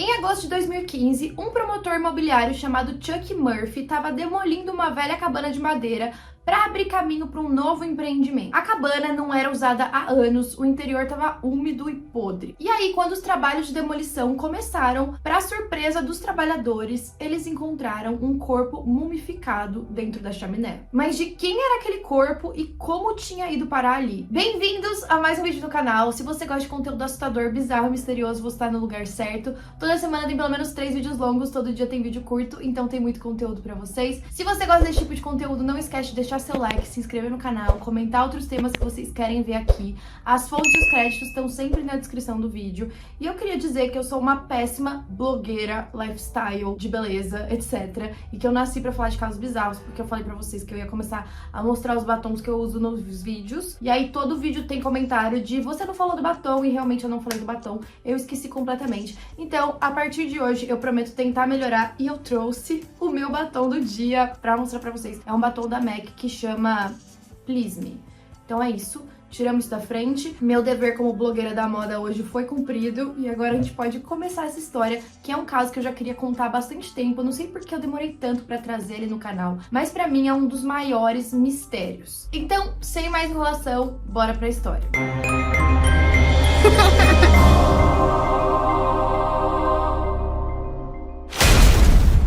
Em agosto de 2015, um promotor imobiliário chamado Chuck Murphy estava demolindo uma velha cabana de madeira para abrir caminho para um novo empreendimento. A cabana não era usada há anos, o interior estava úmido e podre. E aí, quando os trabalhos de demolição começaram, para surpresa dos trabalhadores, eles encontraram um corpo mumificado dentro da chaminé. Mas de quem era aquele corpo e como tinha ido parar ali? Bem-vindos a mais um vídeo do canal. Se você gosta de conteúdo assustador, bizarro e misterioso, você está no lugar certo. Toda semana tem pelo menos 3 vídeos longos, todo dia tem vídeo curto, então tem muito conteúdo para vocês. Se você gosta desse tipo de conteúdo, não esquece de deixar seu like, se inscrever no canal, comentar outros temas que vocês querem ver aqui. As fontes e os créditos estão sempre na descrição do vídeo. E eu queria dizer que eu sou uma péssima blogueira, lifestyle, de beleza, etc. E que eu nasci pra falar de casos bizarros, porque eu falei pra vocês que eu ia começar a mostrar os batons que eu uso nos vídeos. E aí todo vídeo tem comentário de você não falou do batom, e realmente eu não falei do batom. Eu esqueci completamente. Então, a partir de hoje, eu prometo tentar melhorar e eu trouxe o meu batom do dia pra mostrar pra vocês. É um batom da MAC que chama Please Me. Então é isso, tiramos isso da frente. Meu dever como blogueira da moda hoje foi cumprido e agora a gente pode começar essa história, que é um caso que eu já queria contar há bastante tempo. Eu não sei porque eu demorei tanto pra trazer ele no canal, mas pra mim é um dos maiores mistérios. Então, sem mais enrolação, bora pra história.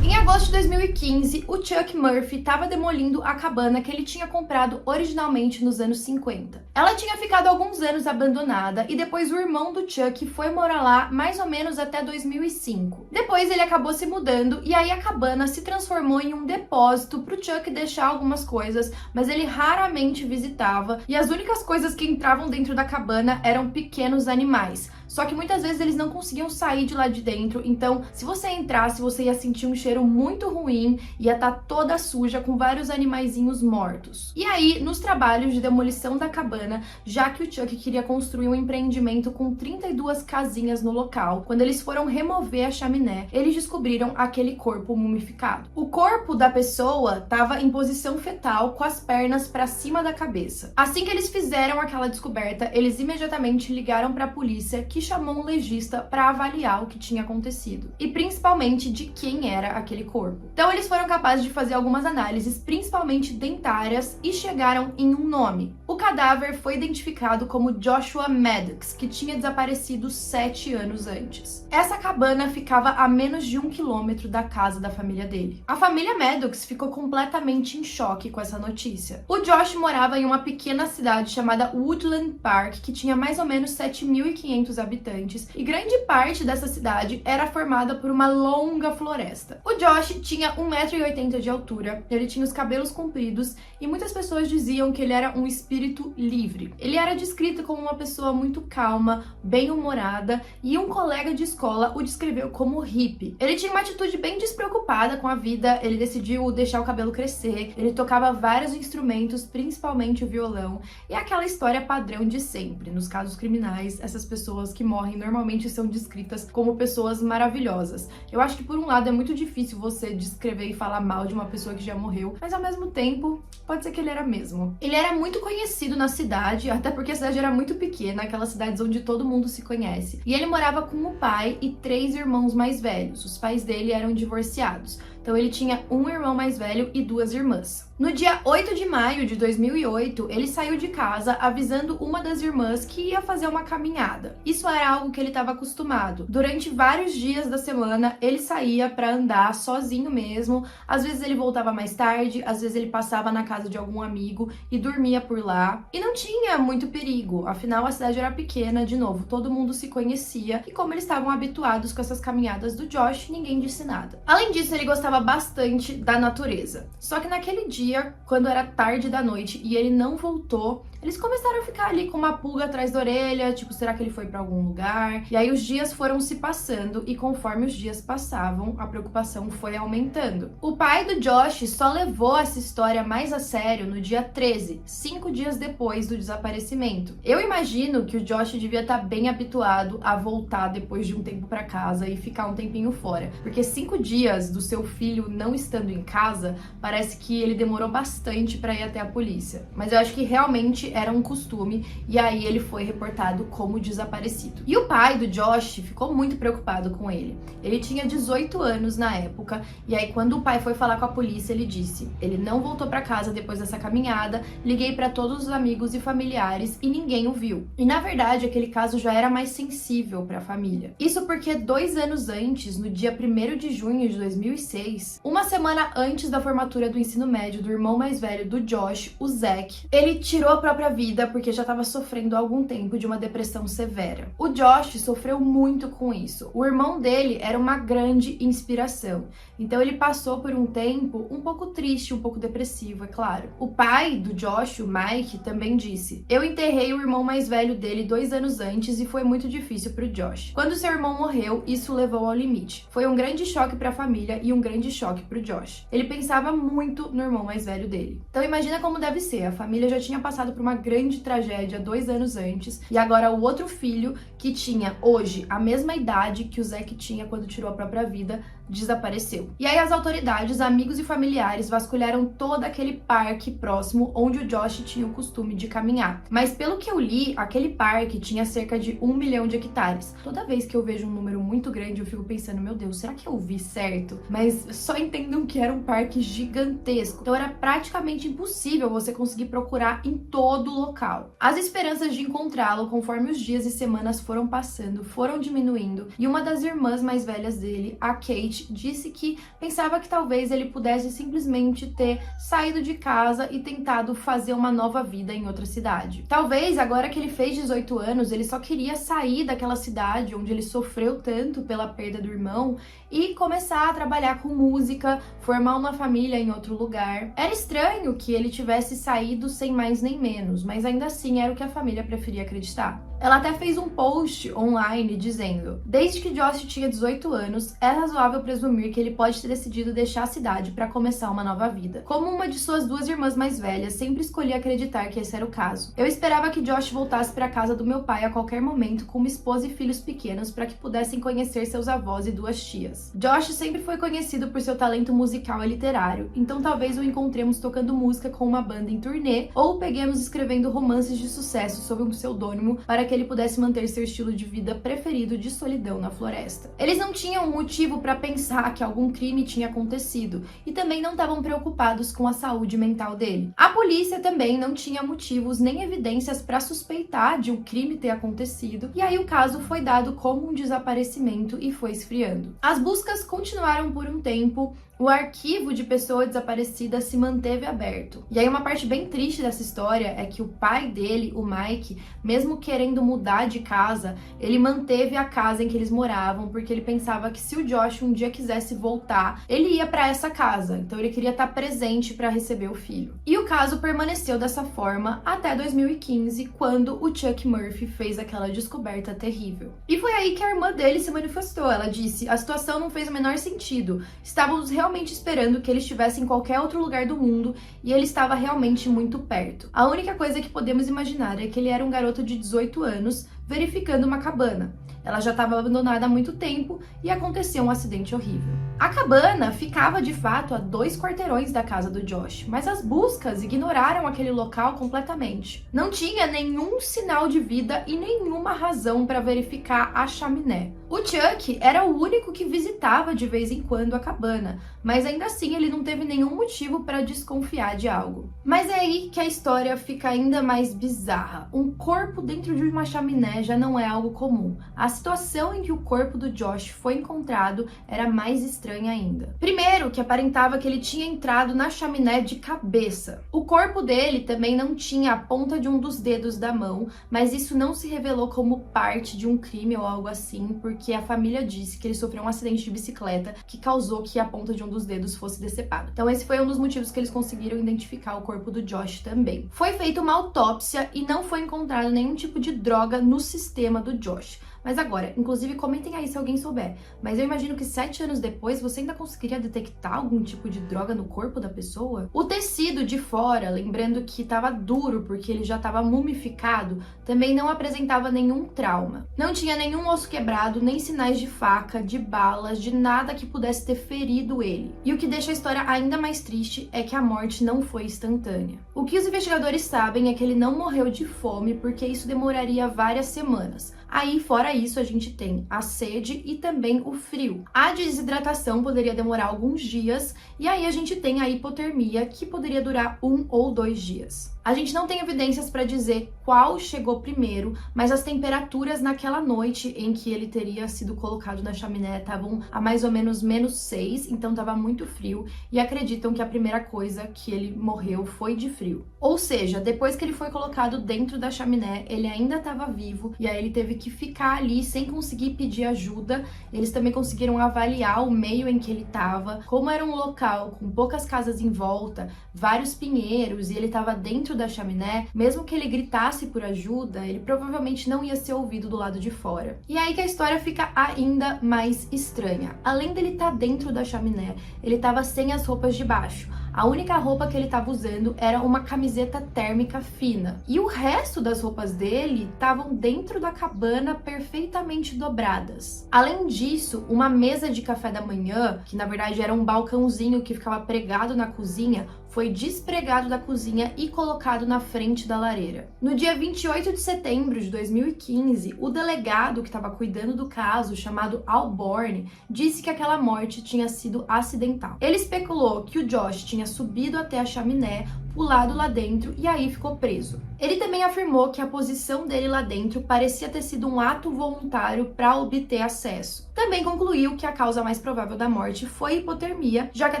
Em agosto de 2015, o Chuck Murphy estava demolindo a cabana que ele tinha comprado originalmente nos anos 50. Ela tinha ficado alguns anos abandonada e depois o irmão do Chuck foi morar lá mais ou menos até 2005. Depois ele acabou se mudando e aí a cabana se transformou em um depósito para o Chuck deixar algumas coisas, mas ele raramente visitava e as únicas coisas que entravam dentro da cabana eram pequenos animais. Só que muitas vezes eles não conseguiam sair de lá de dentro, então se você entrasse, você ia sentir um cheiro muito ruim, ia estar toda suja com vários animaizinhos mortos. E aí, nos trabalhos de demolição da cabana, já que o Chuck queria construir um empreendimento com 32 casinhas no local, quando eles foram remover a chaminé, eles descobriram aquele corpo mumificado. O corpo da pessoa estava em posição fetal, com as pernas para cima da cabeça. Assim que eles fizeram aquela descoberta, eles imediatamente ligaram para a polícia, que chamou um legista para avaliar o que tinha acontecido e principalmente de quem era aquele corpo. Então eles foram capazes de fazer algumas análises, principalmente dentárias, e chegaram em um nome. O cadáver foi identificado como Joshua Maddox, que tinha desaparecido 7 anos antes. Essa cabana ficava a menos de 1 quilômetro da casa da família dele. A família Maddox ficou completamente em choque com essa notícia. O Josh morava em uma pequena cidade chamada Woodland Park, que tinha mais ou menos 7.500 habitantes, e grande parte dessa cidade era formada por uma longa floresta. O Josh tinha 1,80 m de altura, ele tinha os cabelos compridos e muitas pessoas diziam que ele era um espírito livre. Ele era descrito como uma pessoa muito calma, bem-humorada, e um colega de escola o descreveu como hippie. Ele tinha uma atitude bem despreocupada com a vida, ele decidiu deixar o cabelo crescer, ele tocava vários instrumentos, principalmente o violão, e aquela história padrão de sempre. Nos casos criminais, essas pessoas que morrem normalmente são descritas como pessoas maravilhosas. Eu acho que por um lado é muito difícil você descrever e falar mal de uma pessoa que já morreu, mas ao mesmo tempo, pode ser que ele era mesmo. Ele era muito conhecido na cidade, até porque a cidade era muito pequena, aquelas cidades onde todo mundo se conhece. E ele morava com o pai e 3 irmãos mais velhos. Os pais dele eram divorciados. Então ele tinha um irmão mais velho e 2 irmãs. No dia 8 de maio de 2008, ele saiu de casa avisando uma das irmãs que ia fazer uma caminhada. Isso era algo que ele estava acostumado. Durante vários dias da semana, ele saía para andar sozinho mesmo. Às vezes ele voltava mais tarde, às vezes ele passava na casa de algum amigo e dormia por lá. E não tinha muito perigo, afinal a cidade era pequena, de novo, todo mundo se conhecia. E como eles estavam habituados com essas caminhadas do Josh, ninguém disse nada. Além disso, ele gostava bastante da natureza. Só que naquele dia, quando era tarde da noite e ele não voltou, eles começaram a ficar ali com uma pulga atrás da orelha, tipo, será que ele foi pra algum lugar? E aí os dias foram se passando e conforme os dias passavam, a preocupação foi aumentando. O pai do Josh só levou essa história mais a sério no dia 13, 5 dias depois do desaparecimento. Eu imagino que o Josh devia estar bem habituado a voltar depois de um tempo pra casa e ficar um tempinho fora, porque 5 dias do seu filho não estando em casa, parece que ele demorou bastante pra ir até a polícia. Mas eu acho que realmente realmente era um costume e aí ele foi reportado como desaparecido. E o pai do Josh ficou muito preocupado com ele. Ele tinha 18 anos na época e aí quando o pai foi falar com a polícia, ele disse: ele não voltou para casa depois dessa caminhada, liguei para todos os amigos e familiares e ninguém o viu. E na verdade, aquele caso já era mais sensível para a família. Isso porque 2 anos antes, no dia 1º de junho de 2006, uma semana antes da formatura do ensino médio do irmão mais velho do Josh, o Zack, ele tirou a própria vida porque já estava sofrendo há algum tempo de uma depressão severa. O Josh sofreu muito com isso. O irmão dele era uma grande inspiração. Então ele passou por um tempo um pouco triste, um pouco depressivo, é claro. O pai do Josh, o Mike, também disse: eu enterrei o irmão mais velho dele 2 anos antes e foi muito difícil pro Josh. Quando seu irmão morreu, isso levou ao limite. Foi um grande choque pra família e um grande choque pro Josh. Ele pensava muito no irmão mais velho dele. Então imagina como deve ser. A família já tinha passado por uma grande tragédia 2 anos antes e agora o outro filho, que tinha hoje a mesma idade que o Zack tinha quando tirou a própria vida, desapareceu. E aí as autoridades, amigos e familiares vasculharam todo aquele parque próximo onde o Josh tinha o costume de caminhar. Mas pelo que eu li, aquele parque tinha cerca de 1 milhão de hectares. Toda vez que eu vejo um número muito grande, eu fico pensando, meu Deus, será que eu vi certo? Mas só entendam que era um parque gigantesco. Então era praticamente impossível você conseguir procurar em todo o local. As esperanças de encontrá-lo, conforme os dias e semanas foram passando, foram diminuindo, e uma das irmãs mais velhas dele, a Kate, disse que pensava que talvez ele pudesse simplesmente ter saído de casa e tentado fazer uma nova vida em outra cidade. Talvez, agora que ele fez 18 anos, ele só queria sair daquela cidade onde ele sofreu tanto pela perda do irmão e começar a trabalhar com música, formar uma família em outro lugar. Era estranho que ele tivesse saído sem mais nem menos, mas ainda assim era o que a família preferia acreditar. Ela até fez um post online dizendo: desde que Josh tinha 18 anos, é razoável presumir que ele pode ter decidido deixar a cidade para começar uma nova vida. Como uma de suas 2 irmãs mais velhas, sempre escolhi acreditar que esse era o caso. Eu esperava que Josh voltasse para casa do meu pai a qualquer momento com uma esposa e filhos pequenos para que pudessem conhecer seus avós e 2 tias. Josh sempre foi conhecido por seu talento musical e literário, então talvez o encontremos tocando música com uma banda em turnê ou o peguemos escrevendo romances de sucesso sob um pseudônimo para que ele pudesse manter seu estilo de vida preferido de solidão na floresta. Eles não tinham motivo para pensar que algum crime tinha acontecido e também não estavam preocupados com a saúde mental dele. A polícia também não tinha motivos nem evidências para suspeitar de um crime ter acontecido, e aí o caso foi dado como um desaparecimento e foi esfriando. As buscas continuaram por um tempo. O arquivo de pessoa desaparecida se manteve aberto. E aí uma parte bem triste dessa história é que o pai dele, o Mike, mesmo querendo mudar de casa, ele manteve a casa em que eles moravam, porque ele pensava que se o Josh um dia quisesse voltar, ele ia para essa casa. Então ele queria estar presente para receber o filho. E o caso permaneceu dessa forma até 2015, quando o Chuck Murphy fez aquela descoberta terrível. E foi aí que a irmã dele se manifestou. Ela disse: a situação não fez o menor sentido. Estávamos realmente esperando que ele estivesse em qualquer outro lugar do mundo e ele estava realmente muito perto. A única coisa que podemos imaginar é que ele era um garoto de 18 anos verificando uma cabana. Ela já estava abandonada há muito tempo e aconteceu um acidente horrível. A cabana ficava de fato a 2 quarteirões da casa do Josh, mas as buscas ignoraram aquele local completamente. Não tinha nenhum sinal de vida e nenhuma razão para verificar a chaminé. O Chuck era o único que visitava de vez em quando a cabana, mas ainda assim ele não teve nenhum motivo para desconfiar de algo. Mas é aí que a história fica ainda mais bizarra. Um corpo dentro de uma chaminé já não é algo comum. A situação em que o corpo do Josh foi encontrado era mais estranha ainda. Primeiro, que aparentava que ele tinha entrado na chaminé de cabeça. O corpo dele também não tinha a ponta de um dos dedos da mão, mas isso não se revelou como parte de um crime ou algo assim, porque a família disse que ele sofreu um acidente de bicicleta que causou que a ponta de um dos dedos fosse decepada. Então esse foi um dos motivos que eles conseguiram identificar o corpo do Josh também. Foi feita uma autópsia e não foi encontrado nenhum tipo de droga no sistema do Josh. Mas agora, inclusive comentem aí se alguém souber, mas eu imagino que 7 anos depois você ainda conseguiria detectar algum tipo de droga no corpo da pessoa? O tecido de fora, lembrando que estava duro porque ele já estava mumificado, também não apresentava nenhum trauma. Não tinha nenhum osso quebrado, nem sinais de faca, de balas, de nada que pudesse ter ferido ele. E o que deixa a história ainda mais triste é que a morte não foi instantânea. O que os investigadores sabem é que ele não morreu de fome porque isso demoraria várias semanas. Aí, fora isso, a gente tem a sede e também o frio. A desidratação poderia demorar alguns dias, e aí a gente tem a hipotermia, que poderia durar 1 ou 2 dias. A gente não tem evidências para dizer qual chegou primeiro, mas as temperaturas naquela noite em que ele teria sido colocado na chaminé estavam a mais ou menos -6, então estava muito frio, e acreditam que a primeira coisa que ele morreu foi de frio. Ou seja, depois que ele foi colocado dentro da chaminé, ele ainda estava vivo, e aí ele teve que ficar ali sem conseguir pedir ajuda. Eles também conseguiram avaliar o meio em que ele estava, como era um local com poucas casas em volta, vários pinheiros, e ele estava dentro da chaminé. Mesmo que ele gritasse por ajuda, ele provavelmente não ia ser ouvido do lado de fora. E aí que a história fica ainda mais estranha. Além dele estar dentro da chaminé, ele estava sem as roupas de baixo. A única roupa que ele estava usando era uma camiseta térmica fina. E o resto das roupas dele estavam dentro da cabana perfeitamente dobradas. Além disso, uma mesa de café da manhã, que na verdade era um balcãozinho que ficava pregado na cozinha, foi despregado da cozinha e colocado na frente da lareira. No dia 28 de setembro de 2015, o delegado que estava cuidando do caso, chamado Al Borne, disse que aquela morte tinha sido acidental. Ele especulou que o Josh tinha subido até a chaminé, pulado lá dentro e aí ficou preso. Ele também afirmou que a posição dele lá dentro parecia ter sido um ato voluntário para obter acesso. Também concluiu que a causa mais provável da morte foi hipotermia, já que a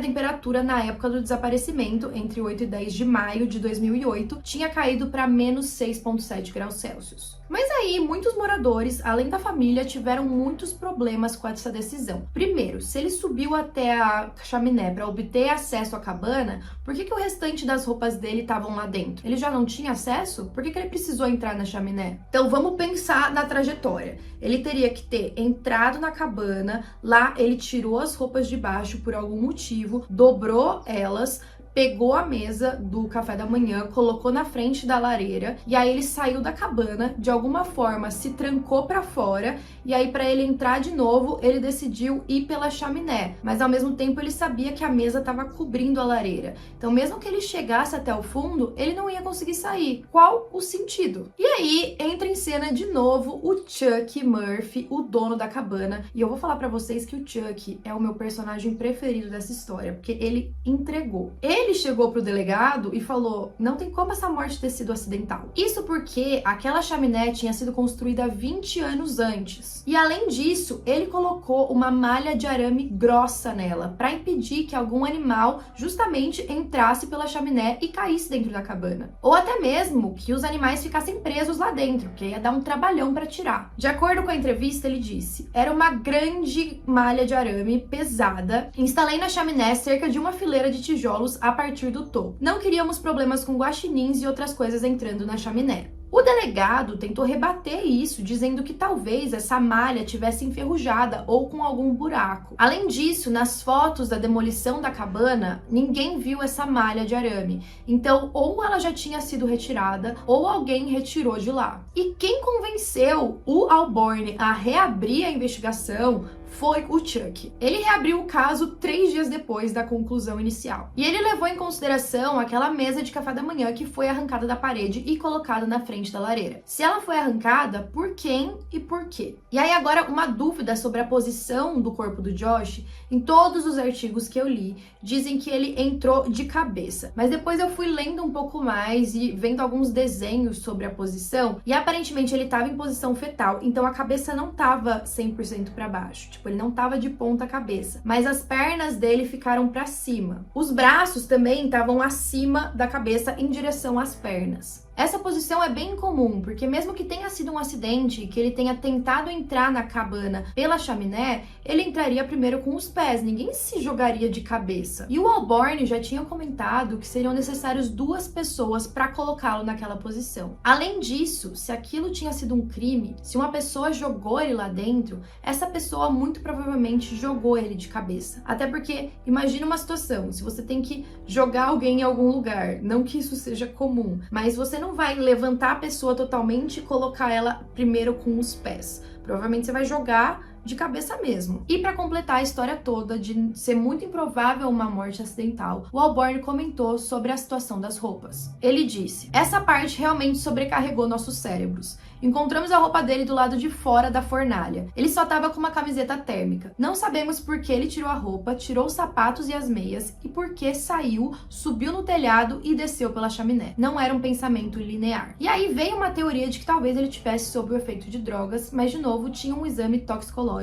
temperatura na época do desaparecimento, entre 8 e 10 de maio de 2008, tinha caído para -6,7 graus Celsius. Mas aí, muitos moradores, além da família, tiveram muitos problemas com essa decisão. Primeiro, se ele subiu até a chaminé para obter acesso à cabana, por que o restante das roupas dele estavam lá dentro? Ele já não tinha acesso? Por que ele precisou entrar na chaminé? Então vamos pensar na trajetória. Ele teria que ter entrado na cabana, lá ele tirou as roupas de baixo por algum motivo, dobrou elas, pegou a mesa do café da manhã, colocou na frente da lareira, e aí ele saiu da cabana, de alguma forma se trancou para fora, e aí para ele entrar de novo, ele decidiu ir pela chaminé, mas ao mesmo tempo ele sabia que a mesa estava cobrindo a lareira. Então mesmo que ele chegasse até o fundo, ele não ia conseguir sair. Qual o sentido? E aí entra em cena de novo o Chuck Murphy, o dono da cabana, e eu vou falar para vocês que o Chuck é o meu personagem preferido dessa história, porque ele entregou. Ele chegou pro delegado e falou: não tem como essa morte ter sido acidental. Isso porque aquela chaminé tinha sido construída 20 anos antes. E além disso, ele colocou uma malha de arame grossa nela para impedir que algum animal justamente entrasse pela chaminé e caísse dentro da cabana. Ou até mesmo que os animais ficassem presos lá dentro, que ia dar um trabalhão para tirar. De acordo com a entrevista, ele disse: era uma grande malha de arame pesada. Instalei na chaminé cerca de uma fileira de tijolos a partir do topo. Não queríamos problemas com guaxinins e outras coisas entrando na chaminé. O delegado tentou rebater isso, dizendo que talvez essa malha tivesse enferrujada ou com algum buraco. Além disso, nas fotos da demolição da cabana, ninguém viu essa malha de arame. Então, ou ela já tinha sido retirada, ou alguém retirou de lá. E quem convenceu o Al Borne a reabrir a investigação foi o Chuck. Ele reabriu o caso 3 dias depois da conclusão inicial. E ele levou em consideração aquela mesa de café da manhã que foi arrancada da parede e colocada na frente da lareira. Se ela foi arrancada, por quem e por quê? E aí agora uma dúvida sobre a posição do corpo do Josh. Em todos os artigos que eu li, dizem que ele entrou de cabeça. Mas depois eu fui lendo um pouco mais e vendo alguns desenhos sobre a posição, e aparentemente ele estava em posição fetal, então a cabeça não estava 100% para baixo. Tipo, ele não estava de ponta cabeça, mas as pernas dele ficaram para cima. Os braços também estavam acima da cabeça em direção às pernas. Essa posição é bem incomum, porque mesmo que tenha sido um acidente, que ele tenha tentado entrar na cabana pela chaminé, ele entraria primeiro com os pés, ninguém se jogaria de cabeça. E o Walborn já tinha comentado que seriam necessários 2 pessoas para colocá-lo naquela posição. Além disso, se aquilo tinha sido um crime, se uma pessoa jogou ele lá dentro, essa pessoa muito provavelmente jogou ele de cabeça. Até porque, imagina uma situação, se você tem que jogar alguém em algum lugar, não que isso seja comum, mas você não vai levantar a pessoa totalmente e colocar ela primeiro com os pés. Provavelmente você vai jogar de cabeça mesmo. E para completar a história toda de ser muito improvável uma morte acidental, o Walborn comentou sobre a situação das roupas. Ele disse: "Essa parte realmente sobrecarregou nossos cérebros. Encontramos a roupa dele do lado de fora da fornalha. Ele só estava com uma camiseta térmica. Não sabemos por que ele tirou a roupa, tirou os sapatos e as meias e por que saiu, subiu no telhado e desceu pela chaminé. Não era um pensamento linear." E aí veio uma teoria de que talvez ele tivesse sob o efeito de drogas, mas de novo tinha um exame toxicológico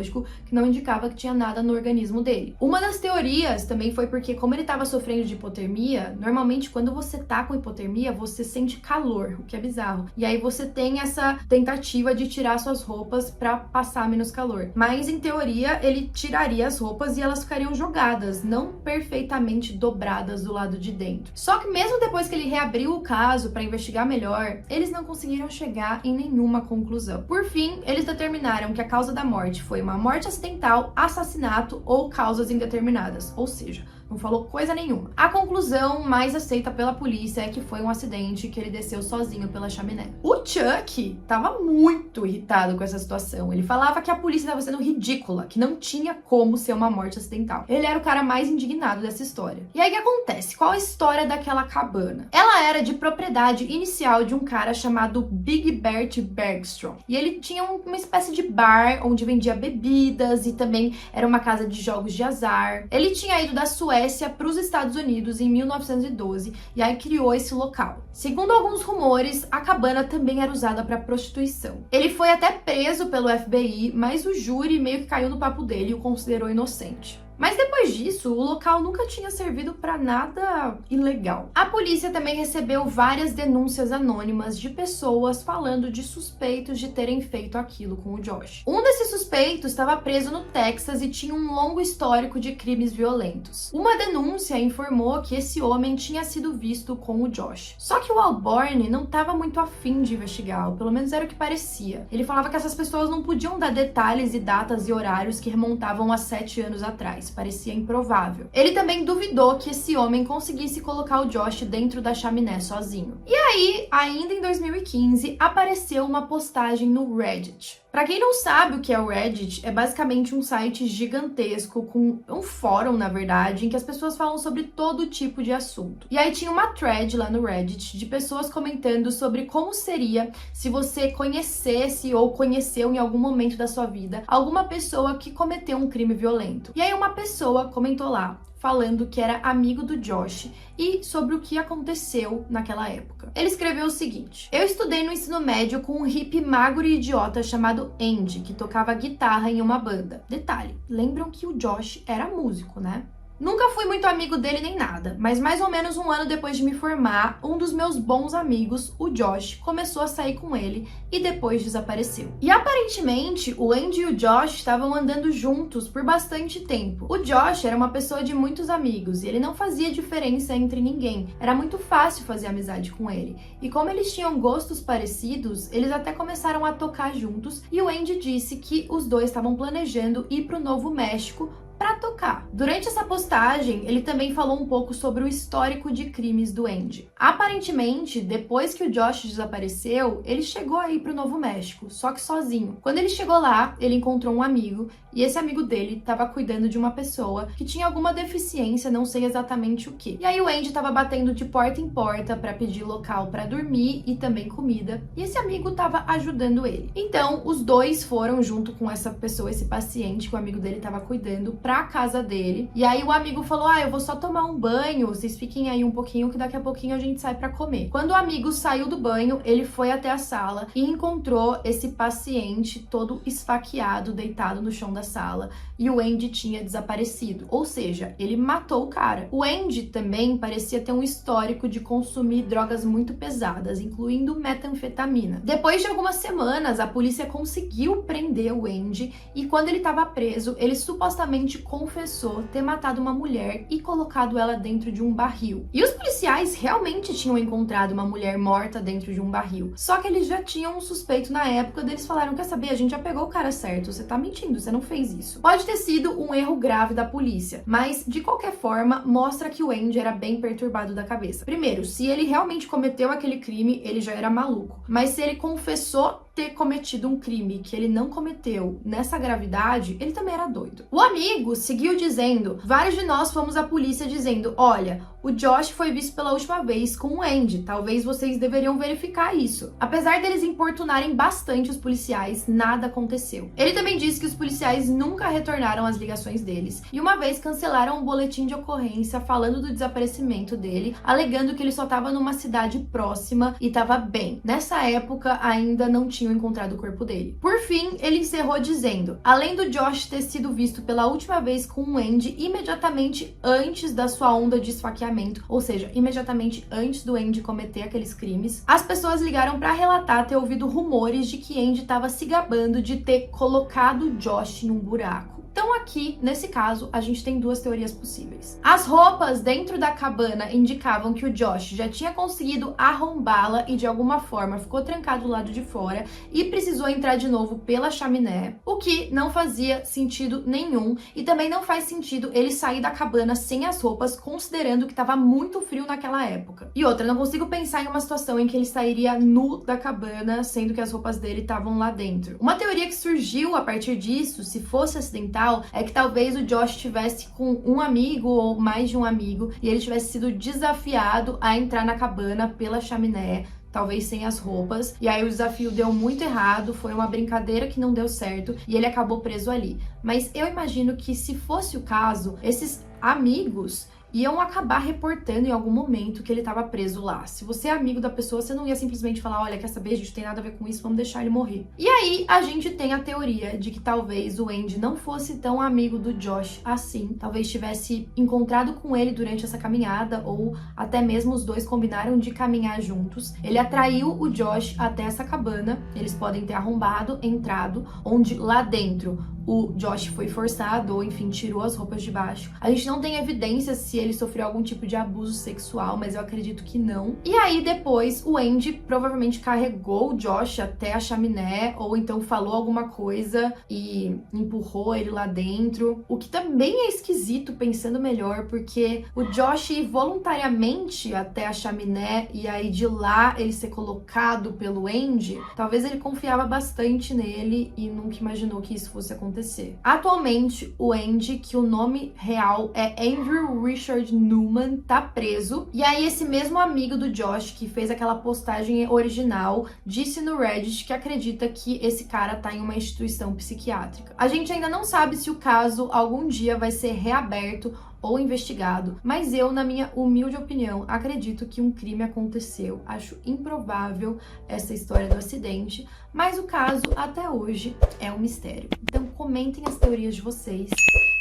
que não indicava que tinha nada no organismo dele. Uma das teorias também foi porque, como ele estava sofrendo de hipotermia, normalmente quando você tá com hipotermia, você sente calor, o que é bizarro. E aí você tem essa tentativa de tirar suas roupas para passar menos calor. Mas em teoria, ele tiraria as roupas e elas ficariam jogadas, não perfeitamente dobradas do lado de dentro. Só que mesmo depois que ele reabriu o caso para investigar melhor, eles não conseguiram chegar em nenhuma conclusão. Por fim, eles determinaram que a causa da morte foi uma morte acidental, assassinato ou causas indeterminadas, ou seja, não falou coisa nenhuma. A conclusão mais aceita pela polícia é que foi um acidente, que ele desceu sozinho pela chaminé. O Chuck tava muito irritado com essa situação. Ele falava que a polícia estava sendo ridícula, que não tinha como ser uma morte acidental. Ele era o cara mais indignado dessa história. E aí o que acontece? Qual a história daquela cabana? Ela era de propriedade inicial de um cara chamado Big Bert Bergstrom. E ele tinha uma espécie de bar onde vendia bebidas e também era uma casa de jogos de azar. Ele tinha ido da Suécia para os Estados Unidos em 1912 e aí criou esse local. Segundo alguns rumores, a cabana também era usada para prostituição. Ele foi até preso pelo FBI, mas o júri meio que caiu no papo dele e o considerou inocente. Mas depois disso, o local nunca tinha servido para nada ilegal. A polícia também recebeu várias denúncias anônimas de pessoas falando de suspeitos de terem feito aquilo com o Josh. Um desses suspeitos estava preso no Texas e tinha um longo histórico de crimes violentos. Uma denúncia informou que esse homem tinha sido visto com o Josh. Só que o Walborn não estava muito afim de investigar, ou pelo menos era o que parecia. Ele falava que essas pessoas não podiam dar detalhes e datas e horários que remontavam a 7 anos atrás. Parecia improvável. Ele também duvidou que esse homem conseguisse colocar o Josh dentro da chaminé sozinho. E aí, ainda em 2015, apareceu uma postagem no Reddit. Pra quem não sabe o que é o Reddit, é basicamente um site gigantesco, com um fórum, na verdade, em que as pessoas falam sobre todo tipo de assunto. E aí tinha uma thread lá no Reddit de pessoas comentando sobre como seria se você conhecesse ou conheceu em algum momento da sua vida alguma pessoa que cometeu um crime violento. E aí uma pessoa comentou lá, falando que era amigo do Josh e sobre o que aconteceu naquela época. Ele escreveu o seguinte: "Eu estudei no ensino médio com um hippie magro e idiota chamado Andy, que tocava guitarra em uma banda." Detalhe, lembram que o Josh era músico, né? Nunca fui muito amigo dele nem nada, mas mais ou menos um ano depois de me formar, um dos meus bons amigos, o Josh, começou a sair com ele e depois desapareceu. E aparentemente, o Andy e o Josh estavam andando juntos por bastante tempo. O Josh era uma pessoa de muitos amigos e ele não fazia diferença entre ninguém. Era muito fácil fazer amizade com ele. E como eles tinham gostos parecidos, eles até começaram a tocar juntos e o Andy disse que os dois estavam planejando ir para o Novo México para tocar. Durante essa postagem, ele também falou um pouco sobre o histórico de crimes do Andy. Aparentemente, depois que o Josh desapareceu, ele chegou aí pro Novo México, só que sozinho. Quando ele chegou lá, ele encontrou um amigo, e esse amigo dele estava cuidando de uma pessoa que tinha alguma deficiência, não sei exatamente o que. E aí o Andy estava batendo de porta em porta para pedir local para dormir e também comida, e esse amigo estava ajudando ele. Então, os dois foram junto com essa pessoa, esse paciente que o amigo dele estava cuidando, para pra casa dele. E aí o amigo falou: eu vou só tomar um banho, vocês fiquem aí um pouquinho que daqui a pouquinho a gente sai pra comer. Quando o amigo saiu do banho, ele foi até a sala e encontrou esse paciente todo esfaqueado, deitado no chão da sala, e o Andy tinha desaparecido. Ou seja, ele matou o cara. O Andy também parecia ter um histórico de consumir drogas muito pesadas, incluindo metanfetamina. Depois de algumas semanas, a polícia conseguiu prender o Andy e quando ele estava preso, ele supostamente confessou ter matado uma mulher e colocado ela dentro de um barril. E os policiais realmente tinham encontrado uma mulher morta dentro de um barril. Só que eles já tinham um suspeito na época, eles falaram: quer saber, a gente já pegou o cara certo, você tá mentindo, você não fez isso. Pode ter sido um erro grave da polícia, mas de qualquer forma, mostra que o Andy era bem perturbado da cabeça. Primeiro, se ele realmente cometeu aquele crime, ele já era maluco. Mas se ele confessou ter cometido um crime que ele não cometeu nessa gravidade, ele também era doido. O amigo seguiu dizendo: vários de nós fomos à polícia dizendo: olha, o Josh foi visto pela última vez com o Andy, talvez vocês deveriam verificar isso. Apesar deles importunarem bastante os policiais, nada aconteceu. Ele também disse que os policiais nunca retornaram as ligações deles e uma vez cancelaram um boletim de ocorrência falando do desaparecimento dele, alegando que ele só estava numa cidade próxima e estava bem. Nessa época ainda não tinham encontrado o corpo dele. Por fim, ele encerrou dizendo: além do Josh ter sido visto pela última vez com o Andy imediatamente antes da sua onda de esfaqueamento, ou seja, imediatamente antes do Andy cometer aqueles crimes, as pessoas ligaram para relatar ter ouvido rumores de que Andy estava se gabando de ter colocado Josh em um buraco. Então aqui, nesse caso, a gente tem duas teorias possíveis. As roupas dentro da cabana indicavam que o Josh já tinha conseguido arrombá-la e de alguma forma ficou trancado do lado de fora e precisou entrar de novo pela chaminé, o que não fazia sentido nenhum e também não faz sentido ele sair da cabana sem as roupas, considerando que estava muito frio naquela época. E outra, não consigo pensar em uma situação em que ele sairia nu da cabana, sendo que as roupas dele estavam lá dentro. Uma teoria que surgiu a partir disso, se fosse acidental, é que talvez o Josh estivesse com um amigo ou mais de um amigo e ele tivesse sido desafiado a entrar na cabana pela chaminé, talvez sem as roupas, e aí o desafio deu muito errado, foi uma brincadeira que não deu certo e ele acabou preso ali. Mas eu imagino que se fosse o caso, esses amigos iam acabar reportando em algum momento que ele estava preso lá. Se você é amigo da pessoa, você não ia simplesmente falar: olha, quer saber, a gente não tem nada a ver com isso, vamos deixar ele morrer. E aí a gente tem a teoria de que talvez o Andy não fosse tão amigo do Josh assim, talvez tivesse encontrado com ele durante essa caminhada, ou até mesmo os dois combinaram de caminhar juntos. Ele atraiu o Josh até essa cabana, eles podem ter arrombado, entrado, onde lá dentro o Josh foi forçado ou, enfim, tirou as roupas de baixo. A gente não tem evidências se ele sofreu algum tipo de abuso sexual, mas eu acredito que não. E aí depois o Andy provavelmente carregou o Josh até a chaminé ou então falou alguma coisa e empurrou ele lá dentro, o que também é esquisito pensando melhor, porque o Josh ir voluntariamente até a chaminé e aí de lá ele ser colocado pelo Andy, talvez ele confiava bastante nele e nunca imaginou que isso fosse acontecer. Atualmente, o Andy, que o nome real é Andrew Richard Newman, tá preso. E aí esse mesmo amigo do Josh que fez aquela postagem original disse no Reddit que acredita que esse cara tá em uma instituição psiquiátrica. A gente ainda não sabe se o caso algum dia vai ser reaberto ou investigado, mas eu, na minha humilde opinião, acredito que um crime aconteceu. Acho improvável essa história do acidente, mas o caso até hoje é um mistério. Então comentem as teorias de vocês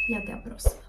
e até a próxima.